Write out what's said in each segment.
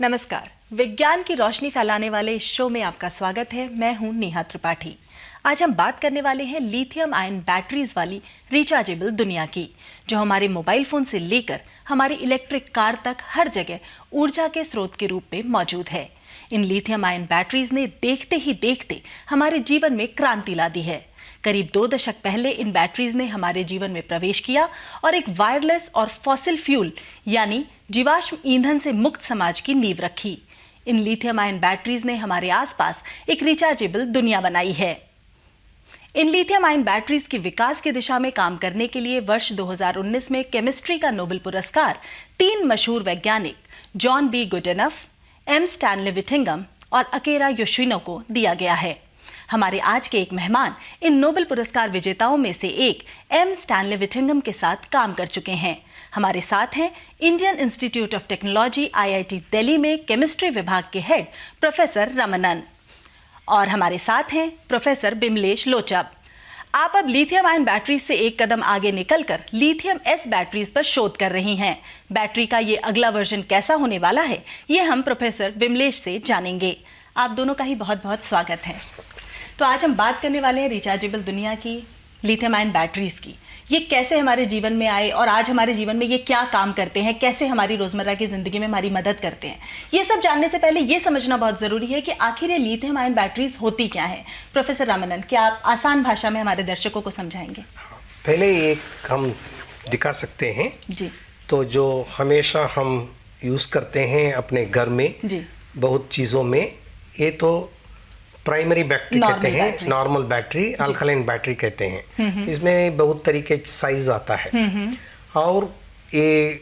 नमस्कार। विज्ञान की रोशनी फैलाने वाले इस शो में आपका स्वागत है। मैं हूं नेहा त्रिपाठी। आज हम बात करने वाले हैं लिथियम आयन बैटरीज वाली रिचार्जेबल दुनिया की, जो हमारे मोबाइल फोन से लेकर हमारी इलेक्ट्रिक कार तक हर जगह ऊर्जा के स्रोत के रूप में मौजूद है। इन लिथियम आयन बैटरीज ने देखते ही देखते हमारे जीवन में क्रांति ला दी है। करीब 2 दशक पहले इन बैटरीज ने हमारे जीवन में प्रवेश किया और एक वायरलेस और फॉसिल फ्यूल यानी जीवाश्म ईंधन से मुक्त समाज की नींव रखी। इन लिथियम आयन बैटरीज ने हमारे आसपास एक रिचार्जेबल दुनिया बनाई है। इन लिथियम आयन बैटरीज के विकास की दिशा में काम करने के लिए वर्ष 2019 में केमिस्ट्री का नोबेल पुरस्कार 3 मशहूर वैज्ञानिक John B Goodenough, M Stanley Whittingham और अकेरा योशिनो को दिया गया है। हमारे आज के एक मेहमान इन नोबेल पुरस्कार विजेताओं में से एक एम स्टैनले विटिंगम के साथ काम कर चुके हैं। हमारे साथ हैं Indian institute of technology IIT Delhi में केमिस्ट्री विभाग के हेड प्रोफेसर रमनन, और हमारे साथ हैं प्रोफेसर बिमलेश लोचब। आप अब लिथियम आयन बैटरीज से एक कदम आगे निकलकर लिथियम S बैटरीज पर शोध कर रही हैं। बैटरी का ये अगला वर्जन कैसा होने वाला है, ये हम प्रोफेसर बिमलेश से जानेंगे। आप दोनों का ही बहुत बहुत स्वागत है। तो आज हम बात करने वाले हैं रिचार्जेबल दुनिया की, लिथियम आयन बैटरीज की। ये कैसे हमारे जीवन में आए और आज हमारे जीवन में ये क्या काम करते हैं, कैसे हमारी रोजमर्रा की जिंदगी में हमारी मदद करते हैं। ये सब जानने से पहले ये समझना बहुत जरूरी है कि आखिर ये लिथियम आयन बैटरीज होती क्या है। प्रोफेसर रामनन, क्या आप आसान भाषा में हमारे दर्शकों को समझाएंगे? पहले एक हम दिखा सकते हैं जी। तो जो हमेशा हम यूज करते हैं अपने घर में जी। बहुत चीजों में, ये तो प्राइमरी बैटरी कहते हैं, नॉर्मल बैटरी, अल्कलाइन बैटरी कहते हैं। इसमें बहुत तरीके साइज आता है और ये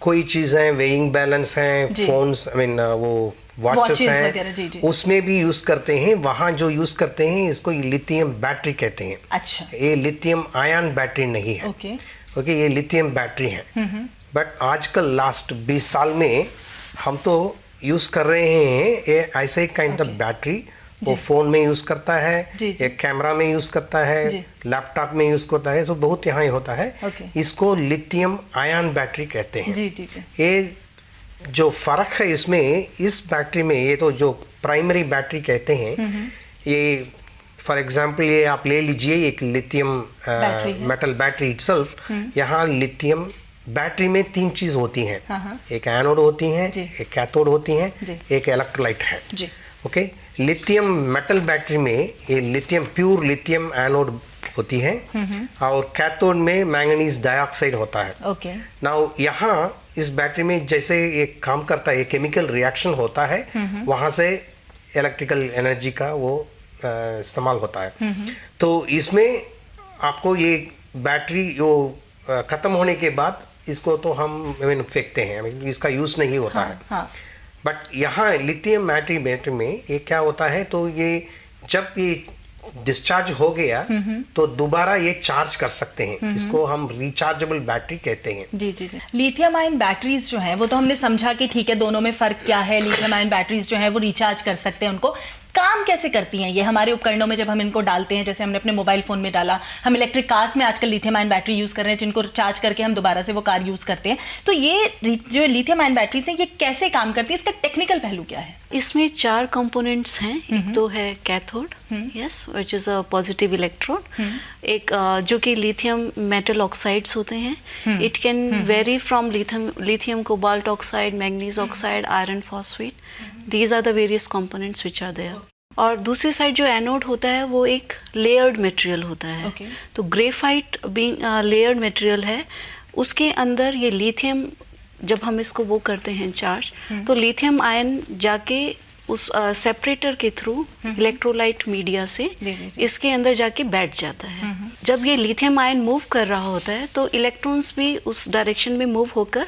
कोई चीजें वेइंग बैलेंस हैं, फोन्स वो वॉचेस हैं, उसमें भी यूज करते हैं। वहाँ जो यूज करते हैं इसको लिथियम बैटरी कहते हैं। अच्छा। ये लिथियम आयन बैटरी नहीं है। ओके, ये लिथियम बैटरी है। बट आजकल लास्ट 20 साल में हम तो यूज कर रहे हैं ये ऐसे ही काइंड ऑफ बैटरी। वो फोन में यूज करता है, एक कैमरा में यूज करता है, लैपटॉप में यूज करता है, तो बहुत यहाँ ही होता है। इसको लिथियम आयन बैटरी कहते हैं। ये जो फर्क है इसमें, इस बैटरी में, ये तो जो प्राइमरी बैटरी कहते हैं, ये फॉर एग्जाम्पल ये आप ले लीजिए एक लिथियम मेटल बैटरी इटसेल्फ। यहाँ लिथियम बैटरी में 3 चीज होती हैं। एक एनोड होती हैं, एक कैथोड होती हैं, एक इलेक्ट्रोलाइट है। ओके, लिथियम मेटल बैटरी में ये लिथियम प्योर लिथियम एनोड होती है और कैथोड में मैंगनीज डाइऑक्साइड होता है। ओके। नाउ यहाँ इस बैटरी में जैसे ये काम करता है, ये केमिकल रिएक्शन होता है, वहां से इलेक्ट्रिकल एनर्जी का वो इस्तेमाल होता है। तो इसमें आपको ये बैटरी जो खत्म होने के बाद इसको तो हम फेंकते हैं, इसका यूज नहीं होता है। बट यहाँ लिथियम बैटरी में ये क्या होता है, तो ये जब ये डिस्चार्ज हो गया तो दोबारा ये चार्ज कर सकते हैं। इसको हम रिचार्जेबल बैटरी कहते हैं। जी जी जी। लिथियम आयन बैटरीज जो हैं वो तो हमने समझा कि ठीक है, दोनों में फर्क क्या है। लिथियम आयन बैटरीज जो हैं वो रिचार्ज कर सकते हैं। उनको काम कैसे करती हैं ये हमारे उपकरणों में जब हम इनको डालते हैं, जैसे हमने अपने मोबाइल फोन में डाला, हम इलेक्ट्रिक कार्स में आजकल लिथियम आयन बैटरी यूज कर रहे हैं, जिनको चार्ज करके हम दोबारा से वो कार यूज करते हैं। तो ये जो लिथियम आयन बैटरीज हैं ये कैसे काम करती है, इसका टेक्निकल पहलू क्या है? इसमें 4 कंपोनेंट्स हैं। एक तो है cathode, yes, which is a positive electrode. एक जो कि लिथियम मेटल ऑक्साइड्स होते हैं। It can vary from lithium cobalt oxide, manganese oxide, iron phosphate. These are the various components which are there. और दूसरी साइड जो एनोड होता है वो एक लेयर्ड मटेरियल होता है। तो ग्रेफाइट बीइंग लेयर्ड मटेरियल है, उसके अंदर ये लिथियम, जब हम इसको वो करते हैं चार्ज, तो लिथियम आयन जाके उस सेपरेटर के थ्रू इलेक्ट्रोलाइट मीडिया से इसके अंदर जाके बैठ जाता है। जब ये लिथियम आयन मूव कर रहा होता है तो इलेक्ट्रॉन्स भी उस डायरेक्शन में मूव होकर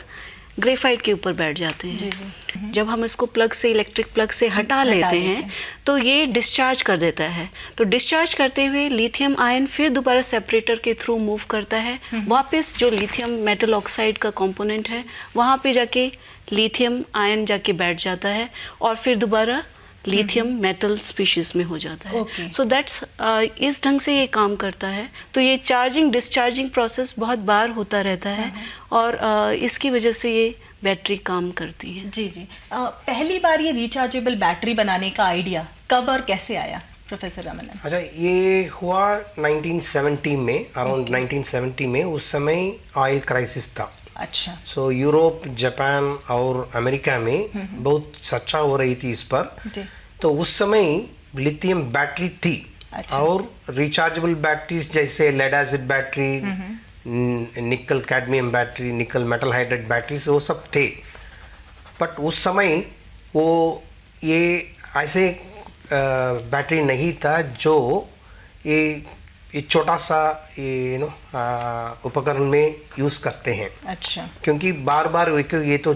ग्रेफाइट के ऊपर बैठ जाते हैं। जब हम इसको प्लग से, इलेक्ट्रिक प्लग से हटा लेते हैं तो ये डिस्चार्ज कर देता है। तो डिस्चार्ज करते हुए लिथियम आयन फिर दोबारा सेपरेटर के थ्रू मूव करता है, वापस जो लिथियम मेटल ऑक्साइड का कंपोनेंट है वहाँ पे जाके लिथियम आयन जाके बैठ जाता है और फिर दोबारा लिथियम मेटल स्पीशीज में हो जाता है। Okay. सो दैट्स इस ढंग से ये काम करता है। तो ये चार्जिंग डिस्चार्जिंग प्रोसेस बहुत बार होता रहता है और इसकी वजह से ये बैटरी काम करती है। जी जी। पहली बार ये रिचार्जेबल बैटरी बनाने का आइडिया कब और कैसे आया प्रोफेसर रामानंद? अच्छा, ये हुआ 1970 में, अराउंड 1970 में। उस समय ऑयल क्राइसिस था। अच्छा। सो यूरोप, जापान और अमेरिका में बहुत चर्चा हो रही थी इस पर। जी। तो उस समय लिथियम बैटरी थी। अच्छा। और रिचार्जेबल बैटरीज जैसे lead acid battery, nickel cadmium battery, nickel metal hydrate batteries, वो सब थे। बट उस समय वो ये ऐसे बैटरी नहीं था जो ये छोटा सा ये उपकरण में यूज़ करते हैं। अच्छा। क्योंकि बार बार ये तो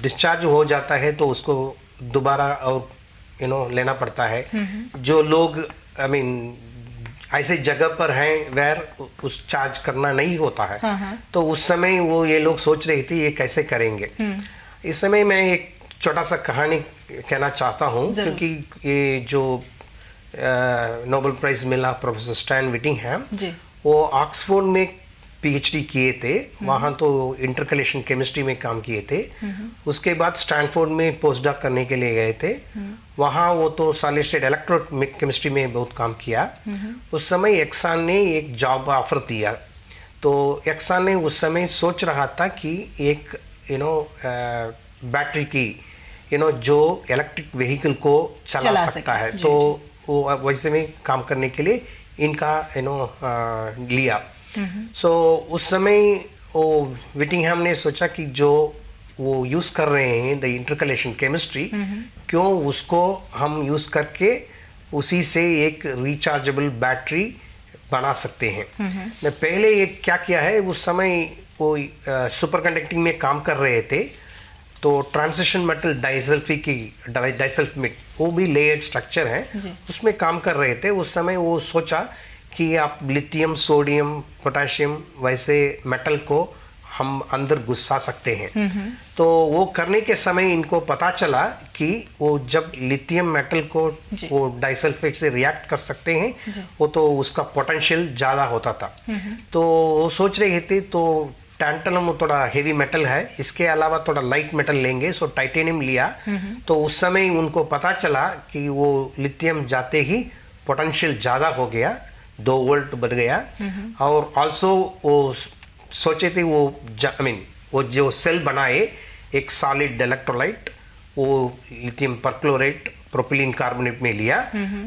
डिस्चार्ज हो जाता है तो उसको दोबारा और लेना पड़ता है। जो लोग ऐसे जगह पर हैं वेर उस चार्ज करना नहीं होता है। तो उस समय वो ये लोग सोच रहे थे ये कैसे करेंगे। इस समय मैं एक छोटा सा कहानी कहना चाहता हूँ, क्योंकि ये जो नोबेल प्राइज मिला प्रोफेसर स्टैन विटिंगहैम, वो ऑक्सफोर्ड में पीएचडी किए थे। वहाँ तो इंटरकलेशन केमिस्ट्री में काम किए थे। उसके बाद स्टैनफोर्ड में पोस्ट डॉक करने के लिए गए थे। वहाँ वो तो सॉलिड स्टेट इलेक्ट्रो केमिस्ट्री में बहुत काम किया। उस समय एक्सान ने एक जॉब ऑफर दिया। तो एक्सान ने उस समय सोच रहा था कि एक बैटरी की जो इलेक्ट्रिक व्हीकल को चला सकता है। तो वो वैसे में काम करने के लिए इनका लिया। सो उस समय वो विटिंगहैम ने सोचा कि जो वो यूज़ कर रहे हैं द इंटरकलेशन केमिस्ट्री, क्यों उसको हम यूज़ करके उसी से एक रिचार्जेबल बैटरी बना सकते हैं। मैं पहले ये क्या किया है, उस समय वो सुपर कंडक्टिंग में काम कर रहे थे। तो ट्रांजिशन मेटल डाइसल्फाइड वो भी लेयर्ड स्ट्रक्चर है, उसमें काम कर रहे थे। उस समय वो सोचा कि आप लिथियम, सोडियम, पोटेशियम वैसे मेटल को हम अंदर घुसा सकते हैं। तो वो करने के समय इनको पता चला कि वो जब लिथियम मेटल को वो डाइसल्फाइड से रिएक्ट कर सकते हैं, वो तो उसका पोटेंशियल ज़्यादा होता था। तो वो सोच रहे थे तो टैंटलम थोड़ा हेवी मेटल है, इसके अलावा थोड़ा लाइट मेटल लेंगे। सो टाइटेनियम लिया। तो उस समय उनको पता चला कि वो लिथियम जाते ही पोटेंशियल ज़्यादा हो गया, 2 वोल्ट बढ़ गया। और ऑल्सो वो सोचे थे वो जो सेल बनाए एक सॉलिड इलेक्ट्रोलाइट, वो लिथियम परक्लोरेट प्रोपिलीन कार्बोनेट में लिया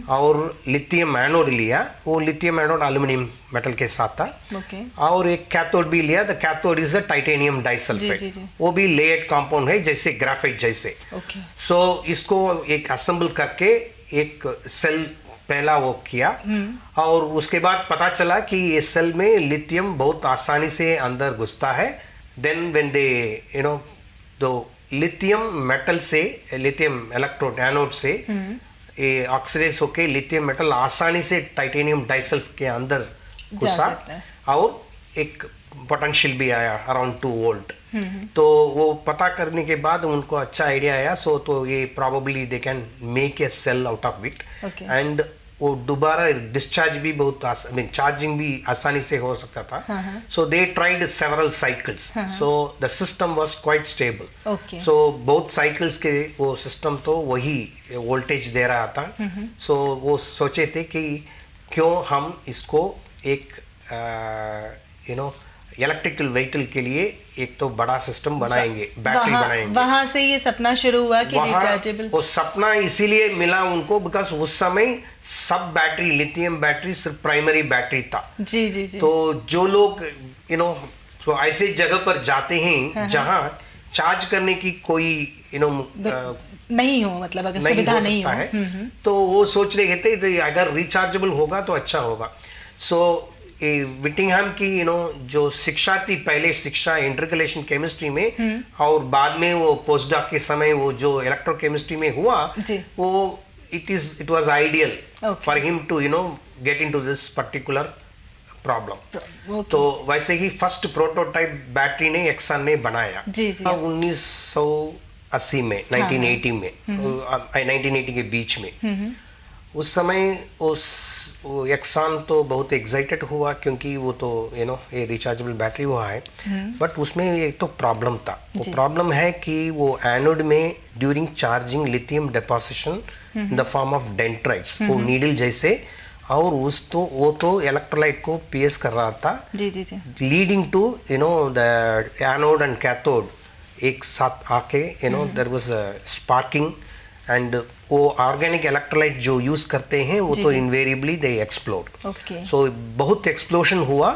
और लिथियम एनोड लिया। वो लिथियम एनोड एल्यूमिनियम मेटल के साथ था। और एक कैथोड भी लिया। The cathode is the titanium disulphide. वो भी लेयर्ड कंपाउंड है जैसे ग्राफाइट जैसे। सो इसको एक असेंबल करके एक सेल पहला वो किया। और उसके बाद पता चला कि ये सेल में लिथियम बहुत आसानी से अंदर घुसता है। देन व्हेन दे दो लिथियम मेटल से, लिथियम इलेक्ट्रोड एनोड से ये ऑक्सीडाइज होके लिथियम मेटल आसानी से टाइटेनियम डाइसल्फ के अंदर घुसा और एक पोटेंशियल भी आया अराउंड 2 वोल्ट। तो वो पता करने के बाद उनको अच्छा आइडिया आया। सो तो ये probably they can make a sell out of it. And वो दोबारा डिस्चार्ज भी बहुत चार्जिंग भी आसानी से हो सकता था। So they tried several cycles. So the system was quite stable. So बहुत साइकिल्स के वो सिस्टम तो वही वोल्टेज दे रहा था। सो वो सोचे थे कि क्यों हम इसको एक इलेक्ट्रिकल व्हीकल के लिए एक तो बड़ा सिस्टम बनाएंगे, बैटरी बनाएंगे। वहां से ये सपना शुरू हुआ कि रिचार्जेबल। वो सपना इसीलिए मिला उनको बिकॉज उस समय सब बैटरी, लिथियम बैटरी सिर्फ प्राइमरी बैटरी था। जी जी जी। तो जो लोग तो ऐसे जगह पर जाते हैं जहां चार्ज करने की कोई नहीं हो, मतलब अगर सुविधा नहीं हो, तो वो सोच रहे थे तो अगर रिचार्जेबल होगा तो अच्छा होगा। सो विटिंगहैम की जो शिक्षा थी, पहले शिक्षा इंटरकलेशन केमिस्ट्री में और बाद में वो पोस्ट डॉक के समय वो जो इलेक्ट्रोकेमिस्ट्री में हुआ, वो it was ideal for him to get into this particular problem. तो वैसे ही फर्स्ट प्रोटोटाइप बैटरी ने एक्सन ने बनाया। 1900 80 में 1980 में 1980 के बीच में उस समय वो एक्सान तो बहुत एक्साइटेड हुआ क्योंकि वो तो ये रिचार्जेबल बैटरी हुआ है, बट उसमें एक तो प्रॉब्लम था। वो प्रॉब्लम है कि वो एनोड में during charging lithium deposition in the form of dendrites, वो नीडल जैसे, और वो तो इलेक्ट्रोलाइट को पीएस कर रहा था, leading to the anode and cathode एक साथ आके देयर वाज स्पार्किंग, एंड वो ऑर्गेनिक इलेक्ट्रोलाइट जो यूज करते हैं वो तो इनवेरिएबली दे एक्सप्लोड। सो बहुत एक्सप्लोशन हुआ।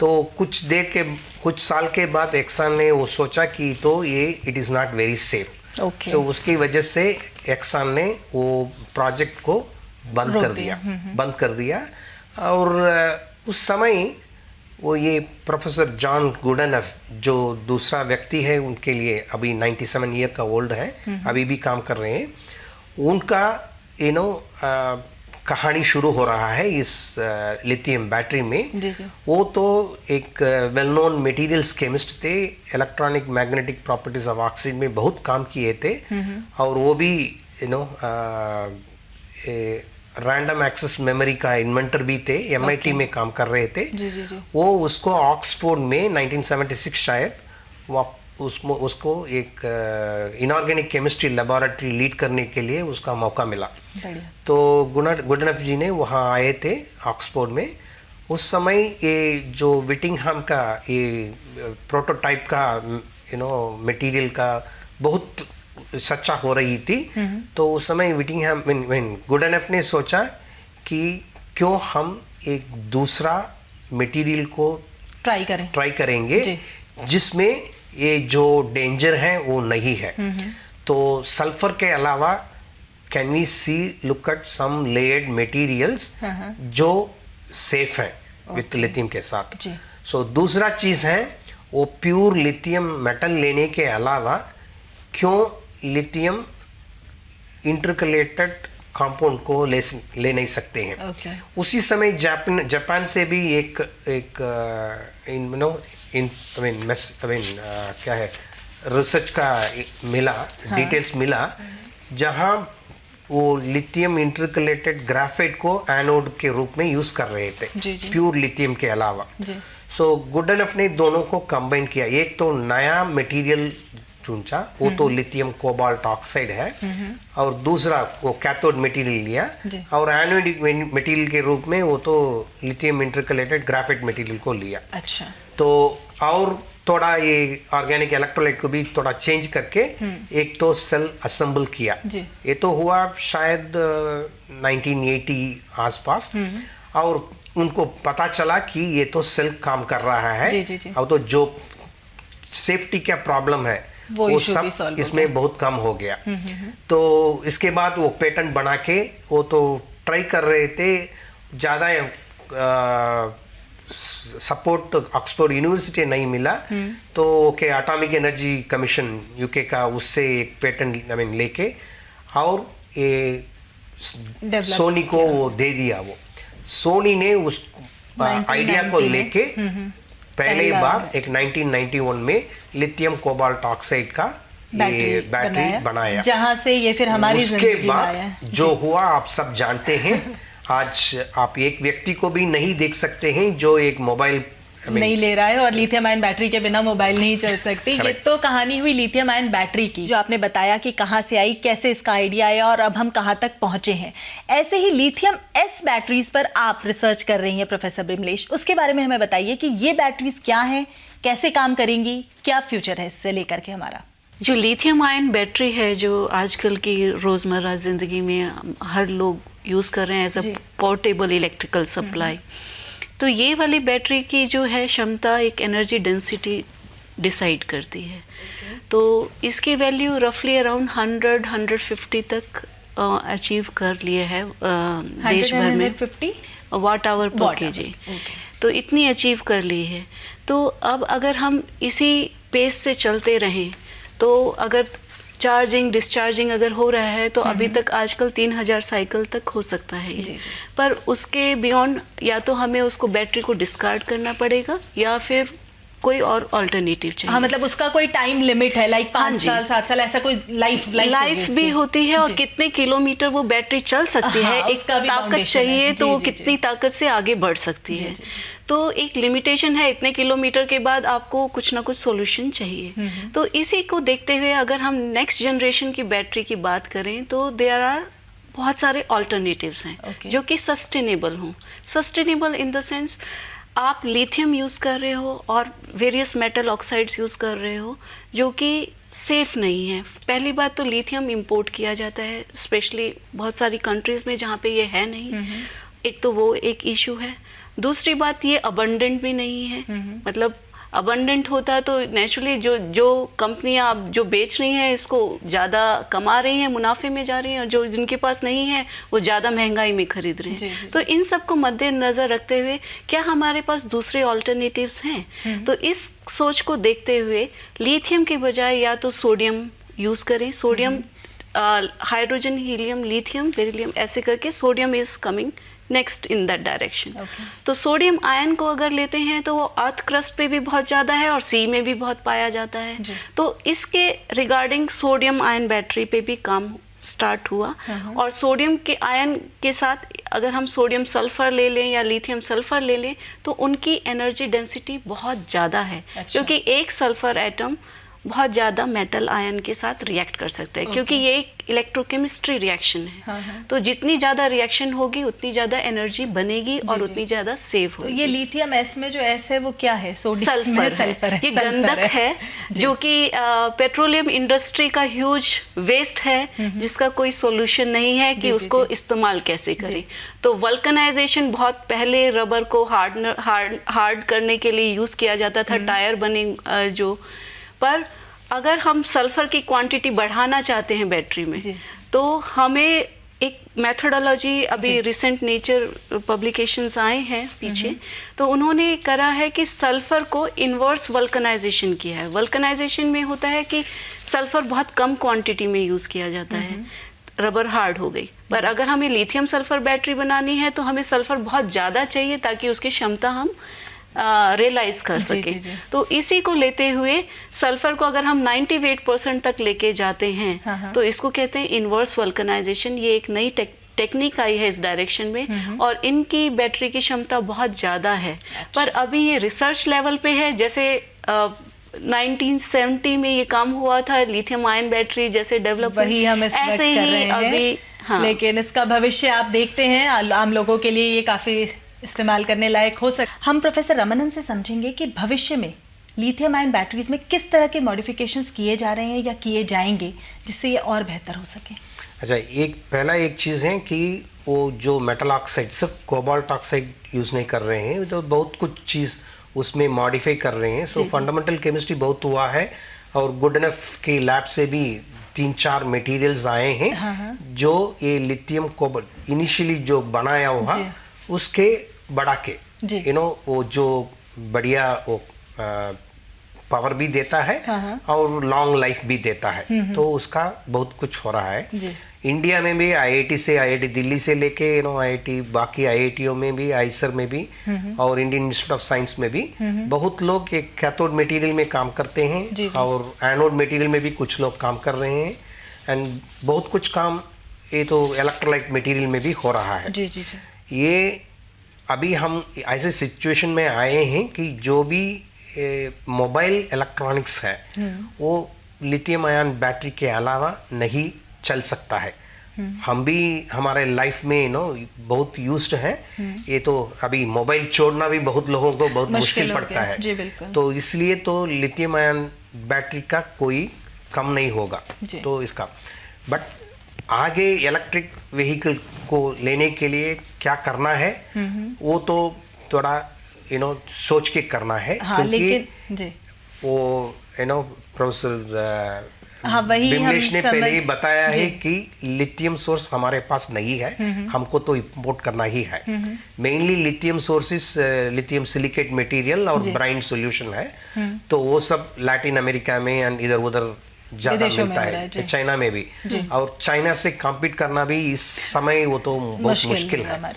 तो कुछ साल के बाद एक्सान ने वो सोचा कि तो ये it is not very safe. So उसकी वजह से एक्सान ने वो प्रोजेक्ट को बंद कर दिया। और उस समय वो ये प्रोफेसर जॉन गुडनफ जो दूसरा व्यक्ति है, उनके लिए अभी 97 ईयर का ओल्ड है, अभी भी काम कर रहे हैं, उनका कहानी शुरू हो रहा है इस लिथियम बैटरी में। वो तो एक वेल नोन मटेरियल्स केमिस्ट थे, electronic magnetic properties of oxygen में बहुत काम किए थे, और वो भी रैंडम एक्सेस मेमोरी का इन्वेंटर भी थे, MIT में काम कर रहे थे। वो उसको ऑक्सफोर्ड में 1976 शायद उसको एक इनऑर्गेनिक केमिस्ट्री लेबोरेटरी लीड करने के लिए उसका मौका मिला। तो गुडनफ जी ने वहाँ आए थे ऑक्सफोर्ड में। उस समय ये जो विटिंगहैम का ये प्रोटोटाइप का मटेरियल का बहुत सच्चा हो रही थी। तो उस समय विटिंगहैम गुडनफ ने सोचा कि क्यों हम एक दूसरा मटेरियल को ट्राई करेंगे जिसमें ये जो डेंजर है वो नहीं है। तो सल्फर के अलावा can we look at some layered materials जो सेफ है विथ लिथियम के साथ। सो दूसरा चीज है वो प्योर लिथियम मेटल लेने के अलावा क्यों लिथियम इंटरकलेटेड कंपाउंड को ले नहीं सकते हैं। उसी समय जापान से भी एक क्या है रिसर्च का मिला, डिटेल्स मिला, जहां वो लिथियम इंटरकलेटेड ग्राफाइट को एनोड के रूप में यूज कर रहे थे प्योर लिथियम के अलावा। सो गुडनफ ने दोनों को कंबाइन किया। एक तो नया मटेरियल चुना, वो तो लिथियम कोबाल्ट ऑक्साइड है, और दूसरा वो कैथोड मटेरियल लिया, और एनोडिक मटेरियल के रूप में वो तो लिथियम इंटरकलेटेड ग्राफाइट मटेरियल को लिया। अच्छा। तो और थोड़ा ये ऑर्गेनिक इलेक्ट्रोलाइट को भी थोड़ा चेंज करके एक तो सेल असेंबल किया। ये तो हुआ शायद 1980 आसपास, और उनको पता चला कि ये तो सेल काम कर रहा है, और तो जो सेफ्टी का प्रॉब्लम है वो सब इसमें बहुत कम हो गया। तो इसके बाद वो पेटेंट बना के वो तो ट्राई कर रहे थे, ज़्यादा सपोर्ट ऑक्सफोर्ड यूनिवर्सिटी नहीं मिला, तो एटॉमिक एनर्जी कमीशन यूके का उससे एक पेटेंट लेके और ये सोनी को वो दे दिया। वो सोनी ने उस आइडिया को लेके पहली बार एक 1991 में लिथियम कोबाल्ट ऑक्साइड का ये बैटरी बनाया, जहां से ये फिर हमारी उसके बाद जो हुआ आप सब जानते हैं। आज आप एक व्यक्ति को भी नहीं देख सकते हैं जो एक मोबाइल नहीं ले रहा है, और लिथियम आयन बैटरी के बिना मोबाइल नहीं चल सकती। ये तो कहानी हुई लिथियम आयन बैटरी की, जो आपने बताया कि कहाँ से आई, कैसे इसका आइडिया आया और अब हम कहाँ तक पहुंचे हैं। ऐसे ही लिथियम एस बैटरीज पर आप रिसर्च कर रही हैं प्रोफेसर बिमलेश, उसके बारे में हमें बताइए कि ये बैटरीज क्या हैं, कैसे काम करेंगी, क्या फ्यूचर है इससे लेकर के हमारा। जो लिथियम आयन बैटरी है, जो आजकल की रोज़मर्रा ज़िंदगी में हर लोग यूज़ कर रहे हैं as a portable electrical supply, तो ये वाली बैटरी की जो है क्षमता एक एनर्जी डेंसिटी डिसाइड करती है। तो इसकी वैल्यू रफली अराउंड 100-150 तक अचीव कर लिए है देश भर में, 150 वाट आवर पर केजी, तो इतनी अचीव कर ली है। तो अब अगर हम इसी पेस से चलते रहें, तो अगर चार्जिंग डिस्चार्जिंग अगर हो रहा है तो अभी तक आजकल 3000 साइकिल तक हो सकता है ये। पर उसके बियॉन्ड या तो हमें उसको बैटरी को डिस्कार्ड करना पड़ेगा, या फिर कोई और ऑल्टरनेटिव चाहिए। हाँ, मतलब उसका कोई टाइम लिमिट है, लाइक 5 साल 7 साल ऐसा कोई लाइफ भी होती है, और कितने किलोमीटर वो बैटरी चल सकती है, एक ताकत चाहिए तो वो कितनी ताकत से आगे बढ़ सकती है। तो एक लिमिटेशन है, इतने किलोमीटर के बाद आपको कुछ ना कुछ सॉल्यूशन चाहिए। तो इसी को देखते हुए अगर हम नेक्स्ट जनरेशन की बैटरी की बात करें तो देयर आर बहुत सारे ऑल्टरनेटिव्स हैं जो कि सस्टेनेबल हों। सस्टेनेबल इन द सेंस आप लिथियम यूज़ कर रहे हो और वेरियस मेटल ऑक्साइड्स यूज़ कर रहे हो जो कि सेफ़ नहीं है। पहली बात तो लिथियम इंपोर्ट किया जाता है, स्पेशली बहुत सारी कंट्रीज़ में जहाँ पे ये है नहीं। एक तो वो एक इशू है। दूसरी बात ये अबंडेंट भी नहीं है। मतलब अबंडेंट होता तो नेचुरली जो कंपनियां अब जो बेच रही हैं इसको ज़्यादा कमा रही हैं, मुनाफे में जा रही हैं, और जो जिनके पास नहीं है वो ज़्यादा महंगाई में खरीद रहे हैं। तो इन सब को मद्देनज़र रखते हुए क्या हमारे पास दूसरे ऑल्टरनेटिव्स हैं? तो इस सोच को देखते हुए लिथियम के बजाय या तो सोडियम यूज़ करें। Sodium, hydrogen, helium, lithium, beryllium, ऐसे करके sodium is coming next in that direction. तो सोडियम आयन को अगर लेते हैं तो वो अर्थ क्रस्ट पे भी बहुत ज़्यादा है और सी में भी बहुत पाया जाता है। तो इसके रिगार्डिंग सोडियम आयन बैटरी पे भी काम स्टार्ट हुआ। और सोडियम के आयन के साथ अगर हम सोडियम सल्फर ले लें या लिथियम सल्फर ले लें तो उनकी एनर्जी डेंसिटी बहुत ज़्यादा है। क्योंकि एक सल्फर एटम बहुत ज़्यादा मेटल आयन के साथ रिएक्ट कर सकता है। क्योंकि ये एक इलेक्ट्रोकेमिस्ट्री रिएक्शन है। तो जितनी ज़्यादा रिएक्शन होगी उतनी ज़्यादा एनर्जी बनेगी और उतनी ज़्यादा सेव होगी। तो ये लिथियम एस में जो एस है वो क्या है? सल्फर है। ये गंधक है जो कि पेट्रोलियम इंडस्ट्री का ह्यूज वेस्ट है जिसका कोई सोल्यूशन नहीं है कि उसको इस्तेमाल कैसे करें। तो वल्कनाइजेशन बहुत पहले रबर को हार्ड करने के लिए यूज़ किया जाता था, टायर बने जो। पर अगर हम सल्फर की क्वांटिटी बढ़ाना चाहते हैं बैटरी में तो हमें एक मेथोडोलॉजी, अभी रिसेंट नेचर पब्लिकेशंस आए हैं पीछे, तो उन्होंने करा है कि सल्फर को इन्वर्स वल्कनाइजेशन किया है। वल्कनाइजेशन में होता है कि सल्फर बहुत कम क्वांटिटी में यूज़ किया जाता है, रबर हार्ड हो गई। पर अगर हमें लिथियम सल्फर बैटरी बनानी है तो हमें सल्फर बहुत ज़्यादा चाहिए ताकि उसकी क्षमता हम रियलाइज कर सके। तो इसी को लेते हुए सल्फर को अगर हम 98% तक लेके जाते हैं तो इसको कहते हैं इन्वर्स वल्कनाइजेशन। ये एक नई टेक्निक आई है इस डायरेक्शन में और इनकी बैटरी की क्षमता बहुत ज़्यादा है। पर अभी ये रिसर्च लेवल पे है। जैसे 1970 में ये काम हुआ था, लिथियम आयन बैटरी जैसे डेवलप, वही हम ऐसे ही अभी। लेकिन इसका भविष्य आप देखते हैं, आम लोगों के लिए ये काफ़ी इस्तेमाल करने लायक हो सकता। हम प्रोफेसर रमनन से समझेंगे कि भविष्य में लिथियम आयन बैटरीज में किस तरह के मॉडिफिकेशंस किए जा रहे हैं या किए जाएंगे जिससे ये और बेहतर हो सके। अच्छा, एक चीज़ है कि वो जो मेटल ऑक्साइड, सिर्फ कोबाल्ट ऑक्साइड यूज़ नहीं कर रहे हैं, तो बहुत कुछ चीज़ उसमें मॉडिफाई कर रहे हैं। सो फंडामेंटल केमिस्ट्री बहुत हुआ है और गुड इनफ के लैब से भी 3-4 मटेरियल्स आए हैं जो ये लिथियम कोबाल्ट इनिशियली जो बनाया हुआ उसके बढ़ा के वो जो बढ़िया वो पावर भी देता है और लॉन्ग लाइफ भी देता है। तो उसका बहुत कुछ हो रहा है इंडिया में भी। आईआईटी दिल्ली से लेके आईआईटी बाकी आईआईटीओ में भी, आईसर में भी और इंडियन इंस्टीट्यूट ऑफ साइंस में भी बहुत लोग एक कैथोड मटेरियल में काम करते हैं और एनोड मटेरियल में भी कुछ लोग काम कर रहे हैं। एंड बहुत कुछ काम ये तो इलेक्ट्रोलाइट मटेरियल में भी हो रहा है। ये अभी हम ऐसे सिचुएशन में आए हैं कि जो भी मोबाइल इलेक्ट्रॉनिक्स है वो लिथियम आयन बैटरी के अलावा नहीं चल सकता है। हम भी हमारे लाइफ में बहुत यूज्ड हैं। ये तो अभी मोबाइल छोड़ना भी बहुत लोगों को बहुत मुश्किल पड़ता है। तो इसलिए तो लिथियम आयन बैटरी का कोई कम नहीं होगा। तो इसका बट आगे इलेक्ट्रिक व्हीकल को लेने के लिए क्या करना है वो तो थोड़ा सोच के करना है। क्योंकि वो प्रोफेसर बिमलेश ने पहले ही बताया है कि लिथियम सोर्स हमारे पास नहीं है, हमको तो इंपोर्ट करना ही है। Mainly lithium sources lithium silicate material और ब्राइन सॉल्यूशन है। तो वो सब लैटिन अमेरिका में एंड इधर उधर ज्यादा मिलता है, चाइना में भी। और चाइना से कॉम्पीट करना भी इस समय वो तो बहुत मुश्किल है।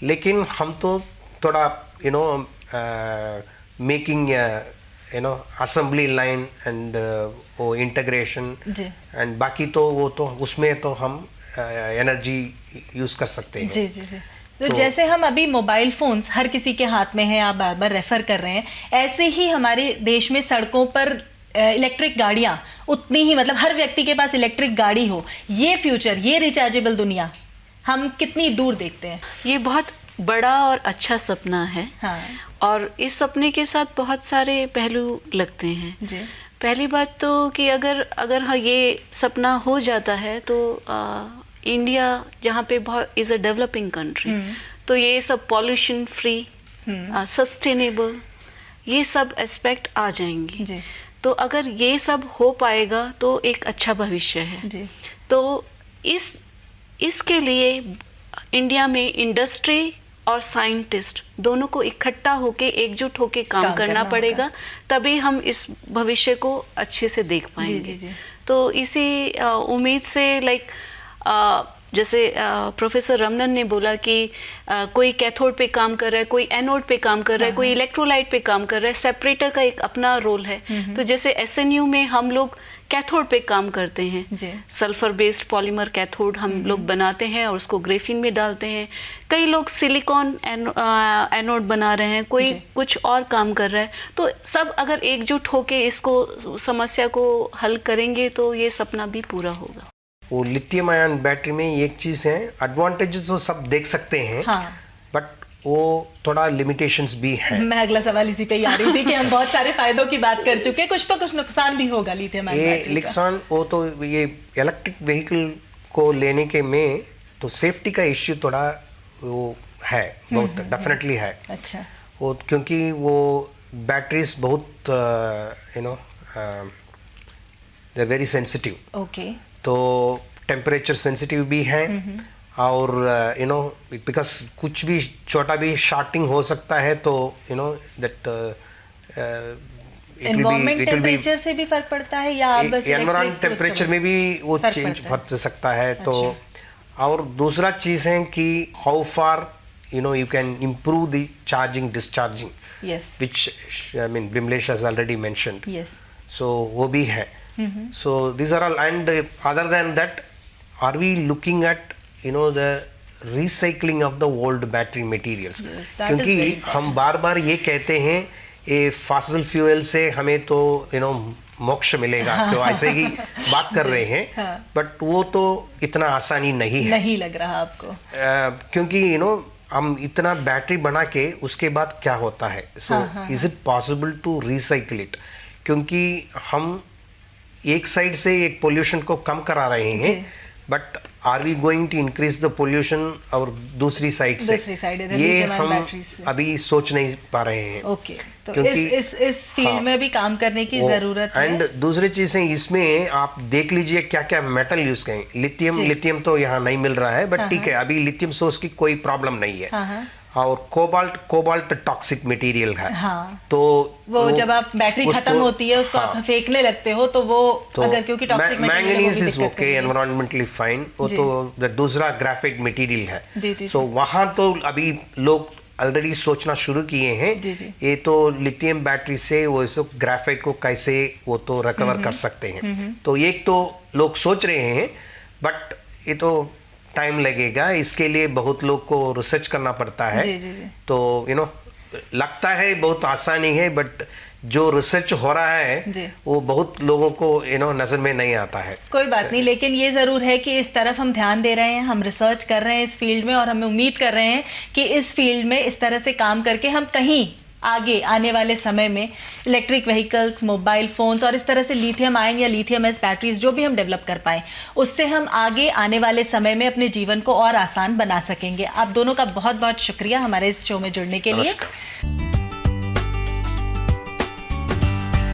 लेकिन हम तो थोड़ा मेकिंग असेंबली लाइन एंड वो इंटीग्रेशन एंड बाकी तो वो तो उसमें तो हम एनर्जी यूज कर सकते हैं। जी जी जी। तो जैसे हम अभी मोबाइल फोन्स हर किसी के हाथ में है, आप बार बार रेफर कर रहे हैं, ऐसे ही हमारे देश में सड़कों पर इलेक्ट्रिक गाड़ियां उतनी ही, मतलब हर व्यक्ति के पास इलेक्ट्रिक गाड़ी हो, ये फ्यूचर, ये रिचार्जेबल दुनिया हम कितनी दूर देखते हैं? ये बहुत बड़ा और अच्छा सपना है। हाँ। और इस सपने के साथ बहुत सारे पहलू लगते हैं जी। पहली बात तो कि अगर हाँ ये सपना हो जाता है तो इंडिया जहाँ पे बहुत इज़ अ डेवलपिंग कंट्री, तो ये सब पॉल्यूशन फ्री, सस्टेनेबल, ये सब एस्पेक्ट आ जाएंगे जी। तो अगर ये सब हो पाएगा तो एक अच्छा भविष्य है जी। तो इसके लिए इंडिया में इंडस्ट्री और साइंटिस्ट दोनों को इकट्ठा होके, एकजुट होके काम करना पड़ेगा, तभी हम इस भविष्य को अच्छे से देख पाएंगे। जी, जी, जी। तो इसी उम्मीद से जैसे प्रोफेसर रमनन ने बोला कि कोई कैथोड पे काम कर रहा है, कोई एनोड पे काम कर रहा है, कोई इलेक्ट्रोलाइट पे काम कर रहा है, सेपरेटर का एक अपना रोल है। तो जैसे SNU में हम लोग कैथोड पे काम करते हैं, सल्फर बेस्ड पॉलीमर कैथोड हम लोग बनाते हैं और उसको ग्रेफीन में डालते हैं। कई लोग सिलिकॉन एनोड बना रहे हैं, कोई कुछ और काम कर रहा है। तो सब अगर एकजुट होके इसको समस्या को हल करेंगे तो ये सपना भी पूरा होगा। वो लिथियम आयन बैटरी में एक चीज है, एडवांटेजेस तो सब देख सकते हैं, बट वो थोड़ा लिमिटेशंस भी है। मैं अगला सवाल इसी पे ही आ रही थी कि हम बहुत सारे फायदों की बात कर चुके हैं, कुछ नुकसान भी होगा लिथियम आयन बैटरी का। नुकसान वो तो ये इलेक्ट्रिक व्हीकल को लेने के में तो सेफ्टी का इश्यू थोड़ा वो है, बहुत डेफिनेटली है। अच्छा। वो क्योंकि वो बैटरीज बहुत दे वेरी सेंसिटिव। ओके। तो टेम्परेचर सेंसिटिव भी है और बिकॉज कुछ भी छोटा भी शॉर्टिंग हो सकता है, तो दैट एनवायरनमेंट टेम्परेचर से भी फर्क पड़ता है या बस एनवायरनमेंट टेम्परेचर में भी वो चेंज हो सकता है। तो और दूसरा चीज है कि how far you can improve the charging discharging, yes, which I mean Bimlesh has already mentioned. Yes. So वो भी है। So these are all, and other than that, are we looking at the recycling of the old battery materials? Yes, क्योंकि हम बार बार ये कहते हैं ये fossil fuel से हमें तो मोक्ष मिलेगा, तो ऐसे ही बात कर रहे हैं, बट वो तो इतना आसानी नहीं है। नहीं लग रहा आपको? क्योंकि हम इतना बैटरी बना के उसके बाद क्या होता है, so is it possible to recycle it? क्योंकि हम एक साइड से एक पोल्यूशन को कम करा रहे हैं, but are we going to increase the pollution और दूसरी साइड से ये हम अभी सोच नहीं पा रहे हैं। ओके। तो इस फील्ड में भी काम करने की जरूरत है। एंड दूसरी चीजें इसमें आप देख लीजिए क्या क्या मेटल यूज करें। लिथियम तो यहाँ नहीं मिल रहा है, बट ठीक है, अभी लिथियम सोर्स की कोई प्रॉब्लम नहीं है। और कोबाल्ट टॉक्सिक मटेरियल है। तो वो जब आप बैटरी खत्म होती है उसको आप फेंकने लगते हो तो वो अगर क्योंकि toxic manganese is okay, environmentally fine, वो तो दूसरा ग्राफाइट मटेरियल है। सो वहां तो अभी लोग ऑलरेडी सोचना शुरू किए हैं, ये तो लिथियम बैटरी से वो ग्राफाइट को कैसे वो तो रिकवर कर सकते हैं। तो एक तो लोग सोच रहे हैं, बट ये तो टाइम लगेगा, इसके लिए बहुत लोग को रिसर्च करना पड़ता है। तो लगता है बहुत आसानी है, बट जो रिसर्च हो रहा है वो बहुत लोगों को नजर में नहीं आता है। कोई बात नहीं, लेकिन ये जरूर है कि इस तरफ हम ध्यान दे रहे हैं, हम रिसर्च कर रहे हैं इस फील्ड में, और हम उम्मीद कर रहे हैं कि इस फील्ड में इस तरह से काम करके हम कहीं आगे आने वाले समय में इलेक्ट्रिक व्हीकल्स, मोबाइल फोन्स और इस तरह से लिथियम आयन या लिथियम एस बैटरीज जो भी हम डेवलप कर पाएं, उससे हम आगे आने वाले समय में अपने जीवन को और आसान बना सकेंगे। आप दोनों का बहुत बहुत शुक्रिया हमारे इस शो में जुड़ने के लिए।